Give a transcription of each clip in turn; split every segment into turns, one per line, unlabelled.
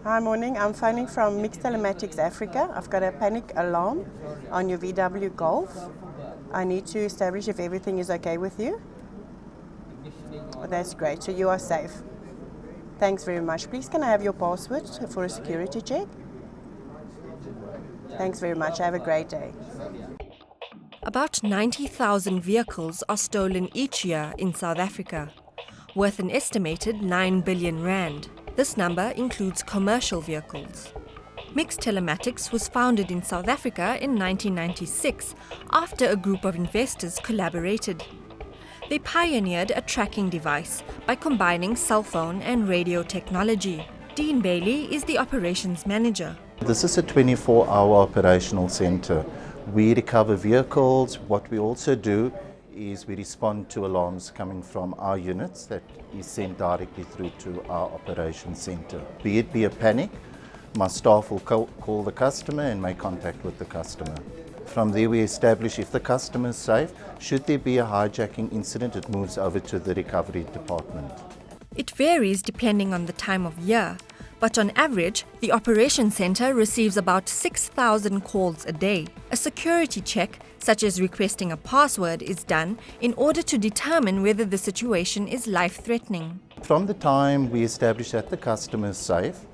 Hi, morning. I'm phoning from Mixed Telematics Africa. I've got a panic alarm on your VW Golf. I need to establish if everything is okay with you. Oh, that's great. So you are safe. Thanks very much. Please, can I have your password for a security check? Thanks very much. Have a great day.
About 90,000 vehicles are stolen each year in South Africa, worth an estimated 9 billion rand. This number includes commercial vehicles. Mixed Telematics was founded in South Africa in 1996 after a group of investors collaborated. They pioneered a tracking device by combining cell phone and radio technology. Dean Bailey is the operations manager.
This is a 24-hour operational center. We recover vehicles. What we also do is we respond to alarms coming from our units that is sent directly through to our operations center. Be it a panic, my staff will call the customer and make contact with the customer. From there we establish if the customer is safe. Should there be a hijacking incident, it moves over to the recovery department.
It varies depending on the time of year, but on average, the operations center receives about 6,000 calls a day. A security check, such as requesting a password, is done in order to determine whether the situation is life-threatening.
From the time we establish that the customer is safe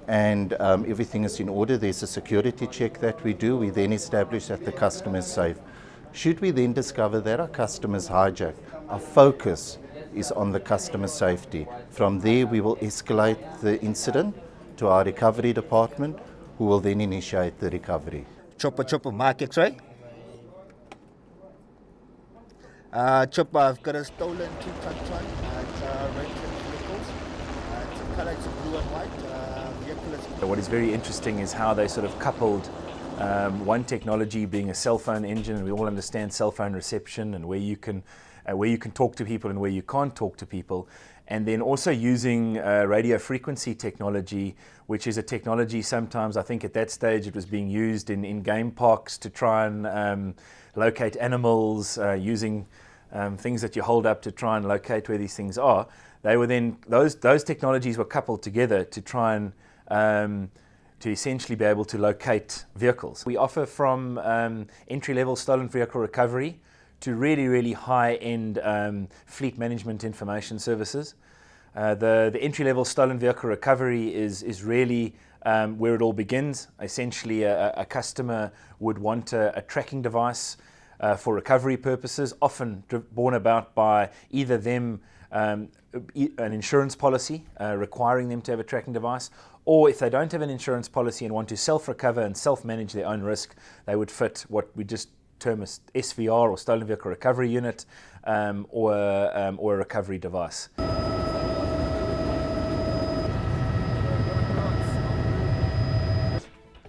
and everything is in order, there's a security check that we do. We then establish that the customer is safe. Should we then discover that our customer is hijacked, our focus is on the customer safety. From there, we will escalate the incident to our recovery department, who will then initiate the recovery.
Chopper market, right? Chopper, I've got a stolen 2-ton truck. It's rented vehicles. It's color, it's blue and white. Vehicle is...
What is very interesting is how they sort of coupled one technology being a cell phone engine, and we all understand cell phone reception and where you can talk to people and where you can't talk to people, and then also using radio frequency technology, which is a technology sometimes, I think at that stage it was being used in game parks to try and locate animals, using things that you hold up to try and locate where these things are. They were then, those technologies were coupled together to try and to essentially be able to locate vehicles. We offer from entry-level stolen vehicle recovery to really, really high-end fleet management information services. The entry-level stolen vehicle recovery is really where it all begins. Essentially, a customer would want a tracking device for recovery purposes, often borne about by either them, an insurance policy requiring them to have a tracking device, or if they don't have an insurance policy and want to self-recover and self-manage their own risk, they would fit what we just term as SVR, or stolen vehicle recovery unit, or a recovery device.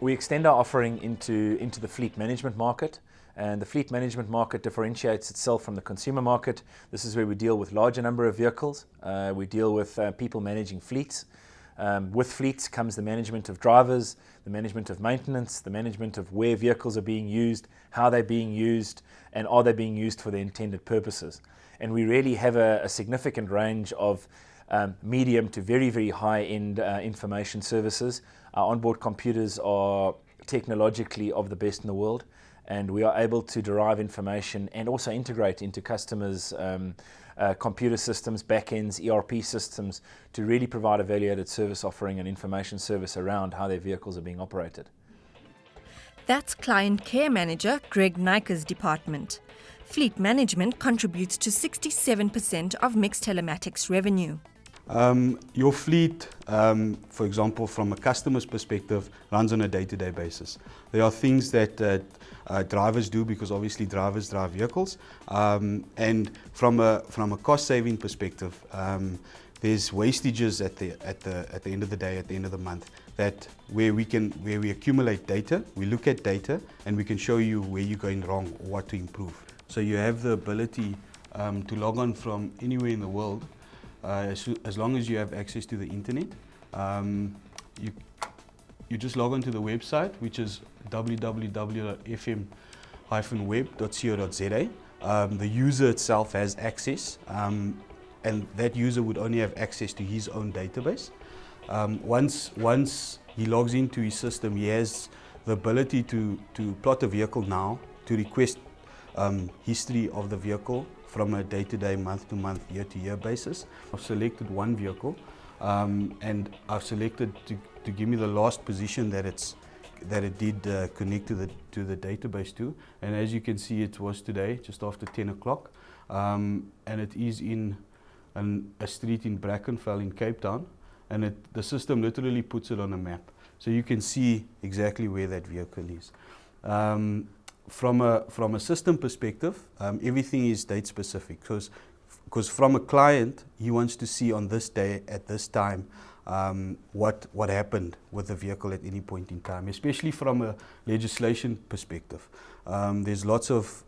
We extend our offering into the fleet management market, and the fleet management market differentiates itself from the consumer market. This is where we deal with larger number of vehicles. We deal with people managing fleets. With fleets comes the management of drivers, the management of maintenance, the management of where vehicles are being used, how they're being used, and are they being used for their intended purposes. And we really have a significant range of medium to very, very high-end information services. Our onboard computers are technologically of the best in the world, and we are able to derive information and also integrate into customers' computer systems, backends, ERP systems, to really provide a value-added service offering and information service around how their vehicles are being operated.
That's Client Care Manager Greg Nyker's department. Fleet management contributes to 67% of Mixed Telematics revenue.
Your fleet, for example, from a customer's perspective, runs on a day-to-day basis. There are things that drivers do, because obviously drivers drive vehicles, and from a cost-saving perspective, there's wastages at the end of the day, at the end of the month, that where we accumulate data, we look at data, and we can show you where you're going wrong or what to improve. So you have the ability to log on from anywhere in the world. As long as you have access to the internet, you just log on to the website, which is www.fm-web.co.za. The user itself has access, and that user would only have access to his own database. Once he logs into his system, he has the ability to plot a vehicle now, to request history of the vehicle from a day-to-day, month-to-month, year-to-year basis. I've selected one vehicle and I've selected to give me the last position that it did connect to the database to, and as you can see, it was today just after 10 o'clock, and it is in a street in Brackenfell in Cape Town, and the system literally puts it on a map, so you can see exactly where that vehicle is. From a system perspective, everything is date specific, because from a client, he wants to see on this day at this time what happened with the vehicle at any point in time, especially from a legislation perspective. There's lots of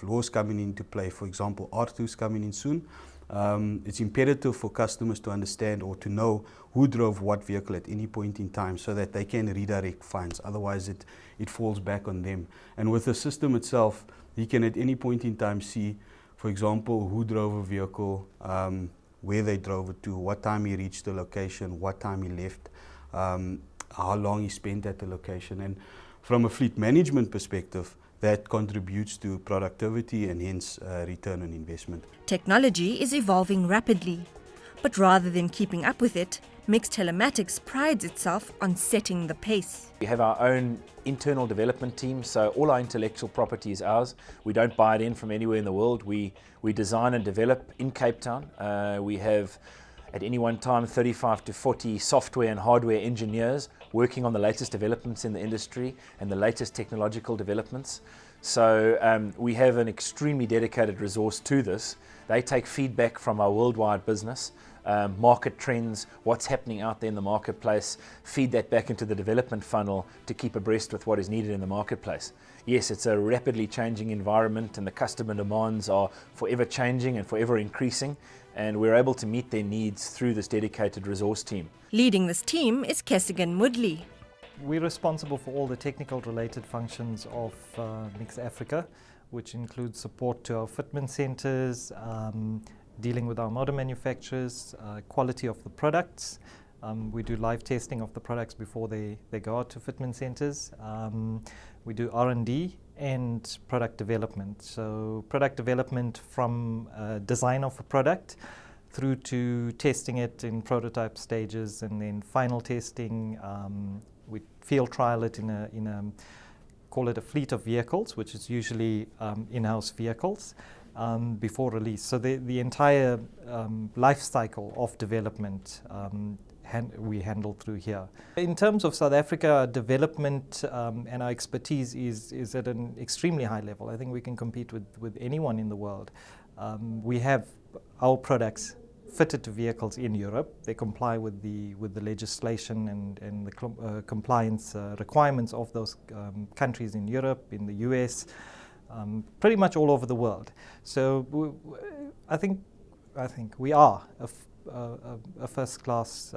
laws coming into play. For example, R2 is coming in soon. It's imperative for customers to understand or to know who drove what vehicle at any point in time so that they can redirect fines. Otherwise, it falls back on them. And with the system itself, you can at any point in time see, for example, who drove a vehicle, where they drove it to, what time he reached the location, what time he left, how long he spent at the location. And from a fleet management perspective, that contributes to productivity and hence return on investment.
Technology is evolving rapidly, but rather than keeping up with it, Mix Telematics prides itself on setting the pace.
We have our own internal development team, so all our intellectual property is ours. We don't buy it in from anywhere in the world. We design and develop in Cape Town. We have at any one time 35 to 40 software and hardware engineers working on the latest developments in the industry and the latest technological developments. So we have an extremely dedicated resource to this. They take feedback from our worldwide business, market trends, what's happening out there in the marketplace, feed that back into the development funnel to keep abreast with what is needed in the marketplace. Yes, it's a rapidly changing environment and the customer demands are forever changing and forever increasing, and we're able to meet their needs through this dedicated resource team.
Leading this team is Kessigan Moodley.
We're responsible for all the technical related functions of Mix Africa, which includes support to our fitment centers, dealing with our motor manufacturers, quality of the products. We do live testing of the products before they go out to fitment centers. We do R&D and product development. So product development from design of a product through to testing it in prototype stages and then final testing. We field trial it in a call it a fleet of vehicles, which is usually in-house vehicles, before release. So the entire life cycle of development we handle through here. In terms of South Africa, development and our expertise is at an extremely high level. I think we can compete with anyone in the world. We have our products fitted to vehicles in Europe. They comply with the legislation and the compliance requirements of those countries in Europe, in the US, pretty much all over the world. So I think we are a first-class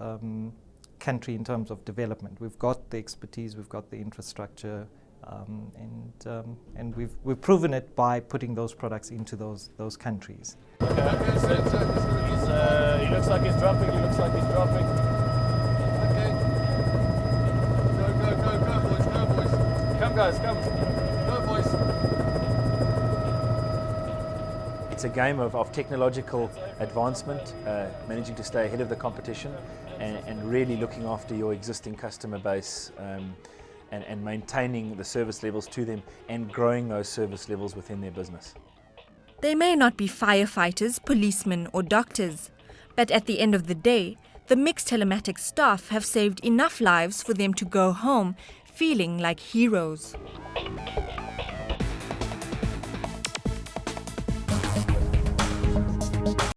country in terms of development. We've got the expertise, we've got the infrastructure, and we've proven it by putting those products into those countries.
Okay, so he looks like he's dropping. Okay. Go, boys. Come, guys, come. Go, boys.
It's a game of technological advancement, managing to stay ahead of the competition and really looking after your existing customer base and maintaining the service levels to them and growing those service levels within their business.
They may not be firefighters, policemen or doctors, but at the end of the day, the Mix Telematics staff have saved enough lives for them to go home feeling like heroes.